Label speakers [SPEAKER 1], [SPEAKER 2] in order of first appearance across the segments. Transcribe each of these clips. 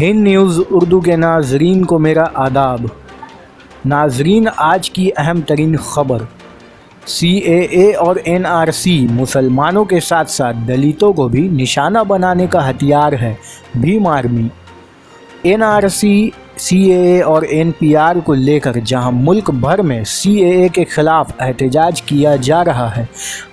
[SPEAKER 1] Hind news Urdu के नाजरीन को मेरा आदाब। नाजरीन, आज की अहम तरीन ख़बर, CAA और NRC मुसलमानों के साथ साथ दलितों को भी निशाना बनाने का हथियार है। भीम आर्मी, NRC, CAA और NPR को लेकर जहां मुल्क भर में CAA के ख़िलाफ़ एहतजाज किया जा रहा है,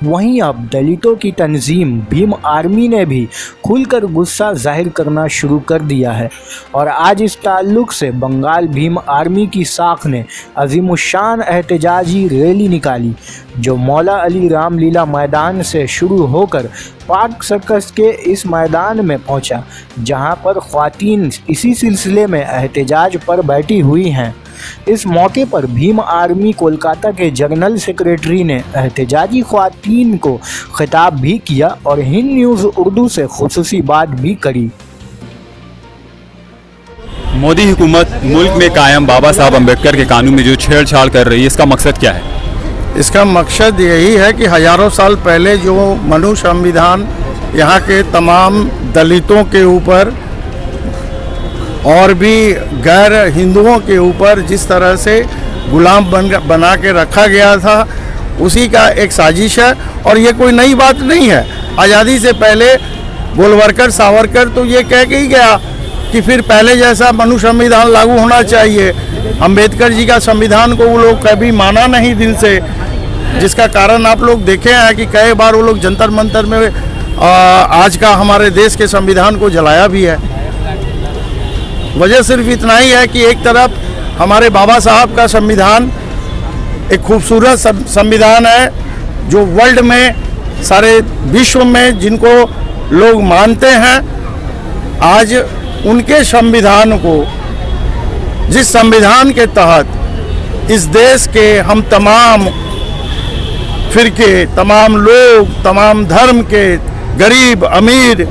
[SPEAKER 1] वहीं अब दलितों की तंजीम भीम आर्मी ने भी खुलकर गुस्सा जाहिर करना शुरू कर दिया है। और आज इस ताल्लुक़ से बंगाल भीम आर्मी की साख ने अज़ीमुश्शान एहतजाजी रैली निकाली, जो मौला अली रामलीला मैदान से शुरू होकर पार्क सर्कस के इस मैदान में पहुंचा, जहां पर ख़वातीन इसी सिलसिले में एहतजाज पर बैठी हुई हैं। इस मौके पर भीम आर्मी कोलकाता के जनरल सेक्रेटरी ने एहतजाजी ख़वातीन को खिताब भी किया और हिंद न्यूज़ उर्दू से खुसूसी बात भी करी।
[SPEAKER 2] मोदी हुकूमत मुल्क में कायम बाबा साहब अम्बेडकर के कानून में जो छेड़छाड़ कर रही है, इसका मकसद क्या है?
[SPEAKER 3] इसका मकसद यही है कि हज़ारों साल पहले जो मनु संविधान यहाँ के तमाम दलितों के ऊपर और भी गैर हिंदुओं के ऊपर जिस तरह से गुलाम बना के रखा गया था, उसी का एक साजिश है। और ये कोई नई बात नहीं है। आज़ादी से पहले गोलवरकर सावरकर तो ये कह के ही गया कि फिर पहले जैसा मनु संविधान लागू होना चाहिए। अंबेडकर जी का संविधान को वो लोग कभी माना नहीं दिल से, जिसका कारण आप लोग देखे हैं कि कई बार वो लोग जंतर मंतर में आज का हमारे देश के संविधान को जलाया भी है। वजह सिर्फ इतना ही है कि एक तरफ हमारे बाबा साहब का संविधान एक खूबसूरत संविधान है, जो वर्ल्ड में सारे विश्व में जिनको लोग मानते हैं। आज उनके संविधान को, जिस संविधान के तहत इस देश के हम तमाम फिरके, तमाम लोग, तमाम धर्म के, गरीब अमीर,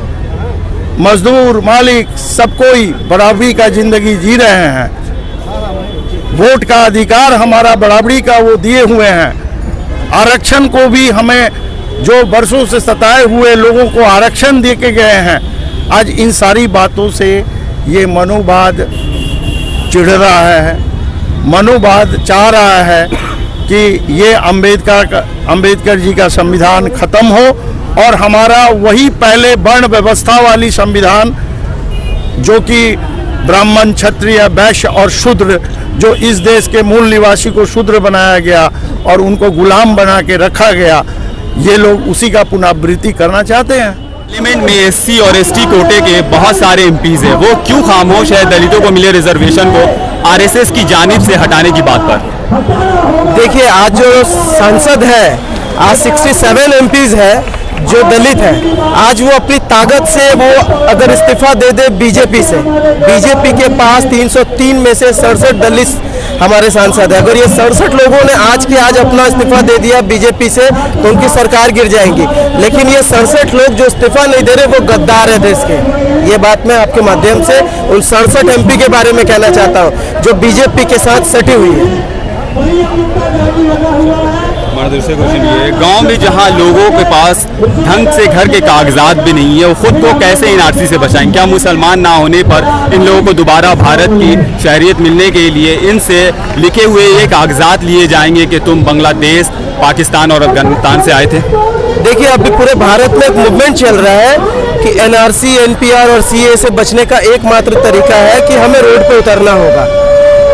[SPEAKER 3] मजदूर मालिक, सब कोई बराबरी का ज़िंदगी जी रहे हैं। वोट का अधिकार हमारा बराबरी का वो दिए हुए हैं। आरक्षण को भी हमें जो बरसों से सताए हुए लोगों को आरक्षण दे के गए हैं। आज इन सारी बातों से ये मनुवाद चिढ़ रहा है, मनुवाद चाह रहा है कि ये अंबेडकर जी का संविधान ख़त्म हो और हमारा वही पहले वर्ण व्यवस्था वाली संविधान, जो कि ब्राह्मण, क्षत्रिय, वैश्य और शूद्र, जो इस देश के मूल निवासी को शूद्र बनाया गया और उनको गुलाम बना के रखा गया, ये लोग उसी का पुनरावृत्ति करना चाहते हैं।
[SPEAKER 2] पार्लियामेंट में SC और ST कोटे के बहुत सारे MPs हैं, वो क्यों खामोश है दलितों को मिले रिजर्वेशन को RSS की जानिब से हटाने की बात पर?
[SPEAKER 4] देखिए, आज जो सांसद है, आज 67 MPs है जो दलित है। आज वो अपनी ताकत से वो अगर इस्तीफा दे दे बीजेपी से, बीजेपी के पास 303 में से 67 दलित हमारे सांसद है। अगर ये 67 लोगों ने आज के आज अपना इस्तीफा दे दिया बीजेपी से, तो उनकी सरकार गिर जाएगी। लेकिन ये 67 लोग जो इस्तीफा नहीं दे रहे, वो गद्दार है देश के। ये बात मैं आपके माध्यम से उन 67 MP के बारे में कहना चाहता हूँ जो बीजेपी के साथ सटी हुई है।
[SPEAKER 2] हमारा दूसरा क्वेश्चन ये है, गांव में जहां लोगों के पास ढंग से घर के कागजात भी नहीं है, वो खुद को कैसे NRC से बचाएं? क्या मुसलमान ना होने पर इन लोगों को दोबारा भारत की शहरियत मिलने के लिए इनसे लिखे हुए ये कागजात लिए जाएंगे कि तुम बांग्लादेश, पाकिस्तान और अफगानिस्तान से आए थे?
[SPEAKER 4] देखिए, अभी पूरे भारत में एक मूवमेंट चल रहा है कि NRC, NPR और CAA से बचने का एकमात्र तरीका है कि हमें रोड पे उतरना होगा,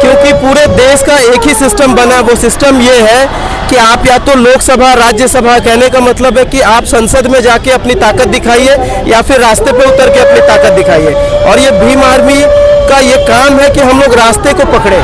[SPEAKER 4] क्योंकि पूरे देश का एक ही सिस्टम बना। वो सिस्टम ये है कि आप या तो लोकसभा, राज्यसभा, कहने का मतलब है कि आप संसद में जाके अपनी ताकत दिखाइए या फिर रास्ते पे उतर के अपनी ताकत दिखाइए। और ये भीम आर्मी का ये काम है कि हम लोग रास्ते को पकड़े,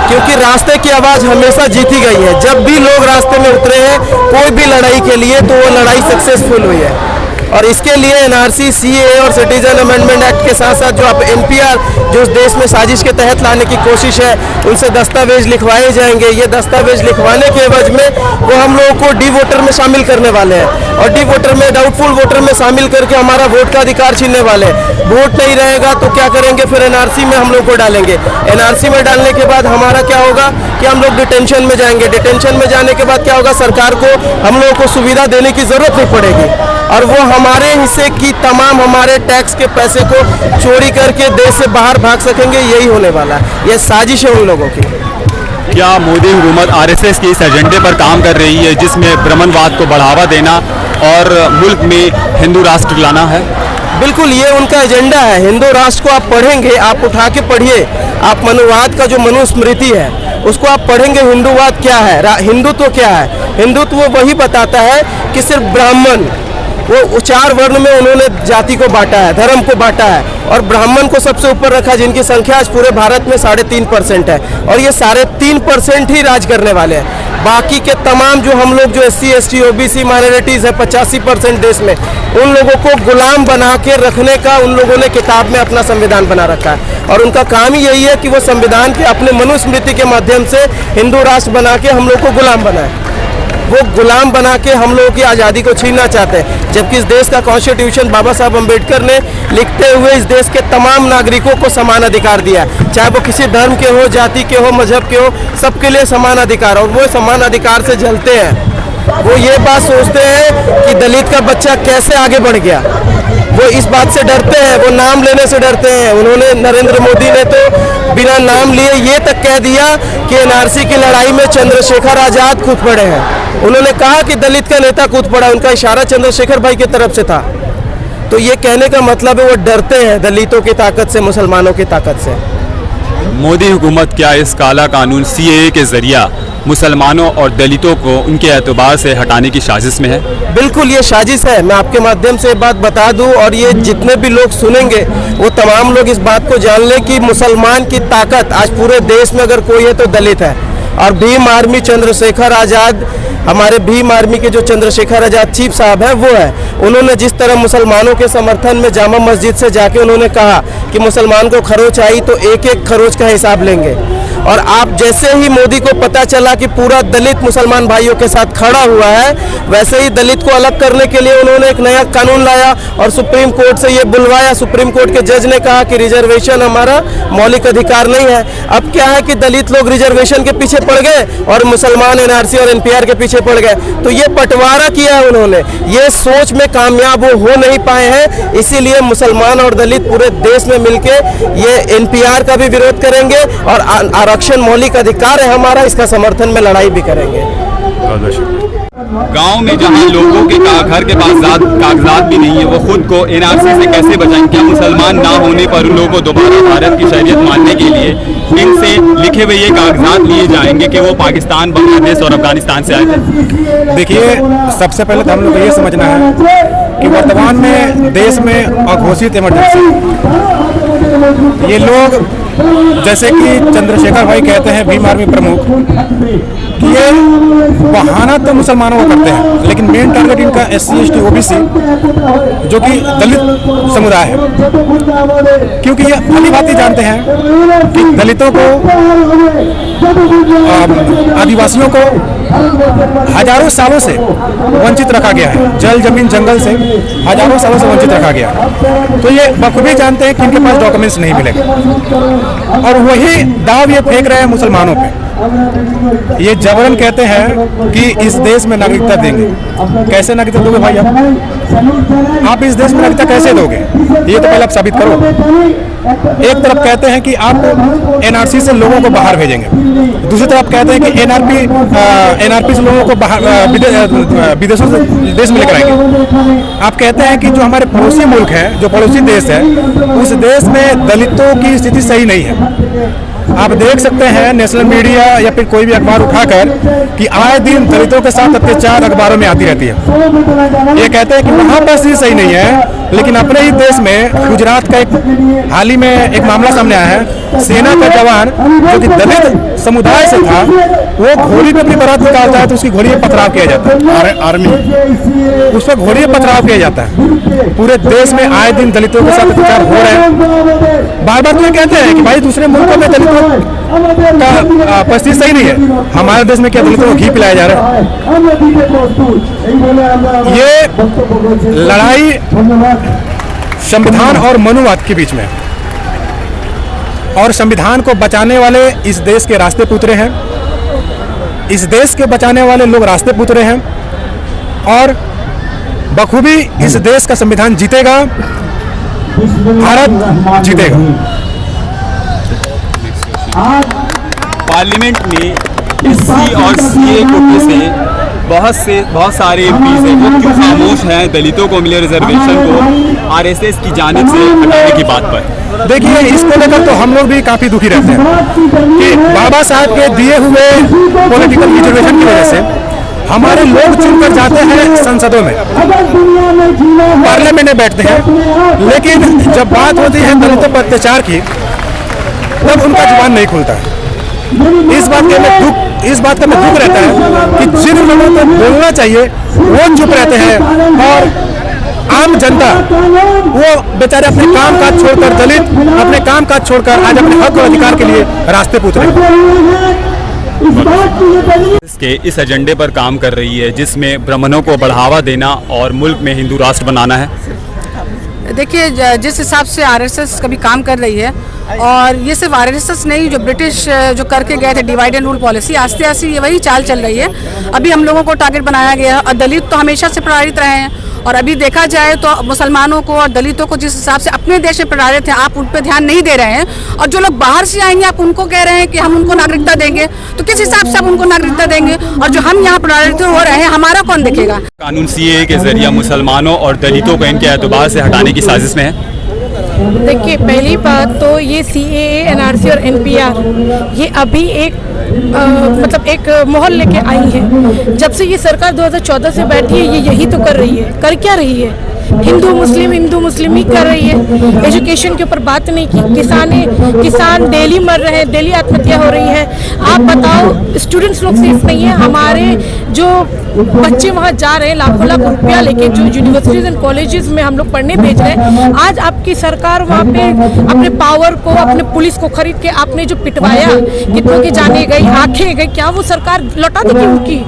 [SPEAKER 4] क्योंकि रास्ते की आवाज़ हमेशा जीती गई है। जब भी लोग रास्ते में उतरे हैं कोई भी लड़ाई के लिए, तो वो लड़ाई सक्सेसफुल हुई है। और इसके लिए NRC, CAA और सिटीजन अमेंडमेंट एक्ट के साथ साथ जो आप NPR, जो इस देश में साजिश के तहत लाने की कोशिश है, उनसे दस्तावेज लिखवाए जाएंगे। ये दस्तावेज लिखवाने के एवज में वो हम लोगों को डी वोटर में शामिल करने वाले हैं और डी वोटर में, डाउटफुल वोटर में शामिल करके हमारा वोट का अधिकार छीनने वाले हैं। वोट नहीं रहेगा तो क्या करेंगे? फिर NRC में हम लोग को डालेंगे। NRC में डालने के बाद हमारा क्या होगा कि हम लोग डिटेंशन में जाएंगे। डिटेंशन में जाने के बाद क्या होगा? सरकार को हम लोगों को सुविधा देने की ज़रूरत नहीं पड़ेगी। और वो हमारे हिस्से की तमाम हमारे टैक्स के पैसे को चोरी करके देश से बाहर भाग सकेंगे। यही होने वाला है, ये साजिश है उन लोगों की।
[SPEAKER 2] क्या मोदी हुकूमत आरएसएस के इस एजेंडे पर काम कर रही है जिसमें ब्राह्मणवाद को बढ़ावा देना और मुल्क में हिंदू राष्ट्र लाना है?
[SPEAKER 4] बिल्कुल, ये उनका एजेंडा है। हिंदू राष्ट्र को आप पढ़ेंगे, आप उठा के पढ़िए, आप मनुवाद का जो मनुस्मृति है उसको आप पढ़ेंगे। हिंदूवाद क्या है, हिंदुत्व क्या है? हिंदुत्व वही बताता है कि सिर्फ ब्राह्मण, वो 4 वर्ण में उन्होंने जाति को बांटा है, धर्म को बांटा है, और ब्राह्मण को सबसे ऊपर रखा, जिनकी संख्या आज पूरे भारत में 3.5% है, और ये 3.5% ही राज करने वाले हैं। बाकी के तमाम जो हम लोग जो SC ST OBC माइनॉरिटीज़ है 85% देश में, उन लोगों को गुलाम बना के रखने का उन लोगों ने किताब में अपना संविधान बना रखा है, और उनका काम ही यही है कि वो संविधान के अपने मनुस्मृति के माध्यम से हिंदू राष्ट्र बना के हम लोग को गुलाम बनाए। वो गुलाम बना के हम लोगों की आज़ादी को छीनना चाहते हैं, जबकि इस देश का कॉन्स्टिट्यूशन बाबा साहब अम्बेडकर ने लिखते हुए इस देश के तमाम नागरिकों को समान अधिकार दिया है, चाहे वो किसी धर्म के हो, जाति के हो, मजहब के हो, सबके लिए समान अधिकार। और वो समान अधिकार से जलते हैं। वो ये बात सोचते हैं कि दलित का बच्चा कैसे आगे बढ़ गया, वो इस बात से डरते हैं, वो नाम लेने से डरते हैं। उन्होंने, नरेंद्र मोदी ने तो बिना नाम लिए ये तक कह दिया कि NRC की लड़ाई में चंद्रशेखर आज़ाद कूद पड़े हैं। उन्होंने कहा कि दलित का नेता कूद पड़ा, उनका इशारा चंद्रशेखर भाई की तरफ से था। तो ये कहने का मतलब है वो डरते हैं दलितों की ताकत से, मुसलमानों की ताकत से।
[SPEAKER 2] मोदी हुकूमत क्या इस काला कानून CAA के जरिया मुसलमानों और दलितों को उनके एतबार से हटाने की साजिश में है?
[SPEAKER 4] बिल्कुल, ये साजिश है। मैं आपके माध्यम से बात बता दूं, और ये जितने भी लोग सुनेंगे वो तमाम लोग इस बात को जान लें कि मुसलमान की ताकत आज पूरे देश में अगर कोई है तो दलित है। और भीम आर्मी चंद्रशेखर आज़ाद, हमारे भीम आर्मी के जो चंद्रशेखर आज़ाद चीफ साहब हैं वो है। उन्होंने जिस तरह मुसलमानों के समर्थन में जामा मस्जिद से जाके उन्होंने कहा कि मुसलमान को खरोच आई तो एक एक खरोच का हिसाब लेंगे, और आप जैसे ही मोदी को पता चला कि पूरा दलित मुसलमान भाइयों के साथ खड़ा हुआ है, वैसे ही दलित को अलग करने के लिए उन्होंने एक नया कानून लाया और सुप्रीम कोर्ट से ये बुलवाया। सुप्रीम कोर्ट के जज ने कहा कि रिजर्वेशन हमारा मौलिक अधिकार नहीं है। अब क्या है कि दलित लोग रिजर्वेशन के पीछे पड़ गए और मुसलमान NRC और NPR के पीछे पड़ गए। तो ये बंटवारा किया है उन्होंने, ये सोच में कामयाब वो हो नहीं पाए हैं। इसीलिए मुसलमान और दलित पूरे देश में मिलके ये NPR का भी विरोध करेंगे, और आरक्षण मौलिक अधिकार है हमारा, इसका समर्थन में लड़ाई भी करेंगे।
[SPEAKER 2] गांव में जहां लोगों के घर के पास कागजात भी नहीं है, वो खुद को NRC से कैसे बचाएं? क्या मुसलमान ना होने पर उन लोगों को दोबारा भारत की शरीयत मानने के लिए इनसे लिखे हुए ये कागजात लिए जाएंगे कि वो पाकिस्तान, बांग्लादेश और अफगानिस्तान से आए थे?
[SPEAKER 5] देखिए, सबसे पहले तो हम लोग को ये समझना है कि वर्तमान में देश में अघोषित इमरजेंसी, ये लोग जैसे कि चंद्रशेखर भाई कहते हैं, भीम आर्मी प्रमुख, कि ये बहाना तो मुसलमानों को करते हैं, लेकिन मेन टारगेट इनका SC ST OBC जो कि दलित समुदाय है, क्योंकि ये भली भांति जानते हैं कि दलितों को, आदिवासियों को हजारों सालों से वंचित रखा गया है, जल जमीन जंगल से हजारों सालों से वंचित रखा गया है। तो ये बखूबी जानते हैं कि इनके पास डॉक्यूमेंट्स नहीं मिलेंगे, और वही दाव ये फेंक रहे हैं मुसलमानों पे। ये जबरन कहते हैं कि इस देश में नागरिकता देंगे। कैसे नागरिकता दोगे भाई? आप इस देश में नागरिकता कैसे दोगे? ये तो पहले आप साबित करो। एक तरफ कहते हैं कि आप NRC से लोगों को बाहर भेजेंगे, दूसरी तरफ कहते हैं कि NRP से लोगों को बाहर विदेशों से देश में लेकर आएंगे। आप कहते हैं कि जो हमारे पड़ोसी मुल्क है, जो पड़ोसी देश है, उस देश में दलितों की स्थिति सही नहीं है। आप देख सकते हैं नेशनल मीडिया या फिर कोई भी अखबार उठाकर कि आए दिन दलितों के साथ अत्याचार अखबारों में आती रहती है। ये कहते हैं कि वहाँ पर स्थिति सही नहीं है, लेकिन अपने ही देश में गुजरात का एक हाल ही में एक मामला सामने आया है। सेना का जवान जो कि दलित समुदाय से था, वो घोड़ी पे अपनी बारात निकालता है तो उसकी घोड़ी पे पथराव किया जाता है। आर्मी उस पर घोड़ी पे पथराव किया जाता है। पूरे देश में आए दिन दलितों के साथ अत्याचार हो रहे हैं। बार बार तो ये कहते हैं कि भाई दूसरे मुल्कों में दलितों का परिस्थिति सही नहीं है, हमारे देश में क्या दलितों को घी पिलाया जा रहा है? ये लड़ाई संविधान और मनुवाद के बीच में, और संविधान को बचाने वाले इस देश के रास्ते पे उतरे हैं, इस देश के बचाने वाले लोग रास्ते पे उतरे हैं, और बखूबी इस देश का संविधान जीतेगा, भारत जीतेगा।
[SPEAKER 2] पार्लियामेंट में एससी और सीए कोटे से बहुत सारे एमपीज हैं, वो क्यों खामोश हैं दलितों को मिले रिजर्वेशन को आरएसएस की जानिब से हटाने की बात पर?
[SPEAKER 5] देखिए, इसको लेकर तो हम लोग भी काफ़ी दुखी रहते हैं कि बाबा साहब के दिए हुए पॉलिटिकल रिजर्वेशन की वजह से हमारे लोग चुनकर जाते हैं संसदों में, पार्लियामेंट में बैठते हैं, लेकिन जब बात होती है दलितों पर अत्याचार की तब उनका जुबान नहीं खुलता है। इस बात का मैं दुख रहता है कि जिन लोगों को बोलना चाहिए वो चुप रहते हैं और आम जनता वो बेचारे अपने काम काज छोड़कर, दलित अपने काम काज छोड़कर आज अपने हक और अधिकार के लिए रास्ते पे उतरे।
[SPEAKER 2] इसके इस एजेंडे पर काम कर रही है जिसमें ब्राह्मणों को बढ़ावा देना और मुल्क में हिंदू राष्ट्र बनाना है।
[SPEAKER 6] देखिए, जिस हिसाब से आरएसएस कभी काम कर रही है, और ये सिर्फ आरएसएस नहीं, जो ब्रिटिश जो करके गए थे डिवाइड एंड रूल पॉलिसी, आस्ते आस्ते ये वही चाल चल रही है। अभी हम लोगों को टारगेट बनाया गया है और दलित तो हमेशा से प्रताड़ित रहे हैं, और अभी देखा जाए तो मुसलमानों को और दलितों को जिस हिसाब से अपने देश में प्रताड़ित हैं, आप उन पर ध्यान नहीं दे रहे हैं, और जो लोग बाहर से आएंगे आप उनको कह रहे हैं कि हम उनको नागरिकता देंगे, तो किस हिसाब से आप उनको नागरिकता देंगे? और जो हम यहाँ प्रताड़ित हो रहे हैं, हमारा कौन देखेगा?
[SPEAKER 2] कानून सीएए के जरिए मुसलमानों और दलितों को इनके एतबार से हटाने की साजिश में है।
[SPEAKER 7] देखिए, पहली बात तो ये सीएए, एनआरसी और एनपीआर ये अभी एक मतलब एक मोहर लेके आई है। जब से ये सरकार 2014 से बैठी है, ये यही तो कर रही है। कर क्या रही है? हिंदू मुस्लिम ही कर रही है। एजुकेशन के ऊपर बात नहीं की। किसान डेली मर रहे हैं, डेली आत्महत्या हो रही है। आप बताओ, स्टूडेंट्स लोग सेफ नहीं है। हमारे जो बच्चे वहाँ जा रहे हैं लाखों लाख रुपया लेके, जो यूनिवर्सिटीज एंड कॉलेजेस में हम लोग पढ़ने भेज रहे हैं, आज आपकी सरकार वहाँ पे अपने पावर को, अपने पुलिस को खरीद के आपने जो पिटवाया, कितनों की जाने गई, आंखें गई, क्या वो सरकार लौटा देगी उनकी?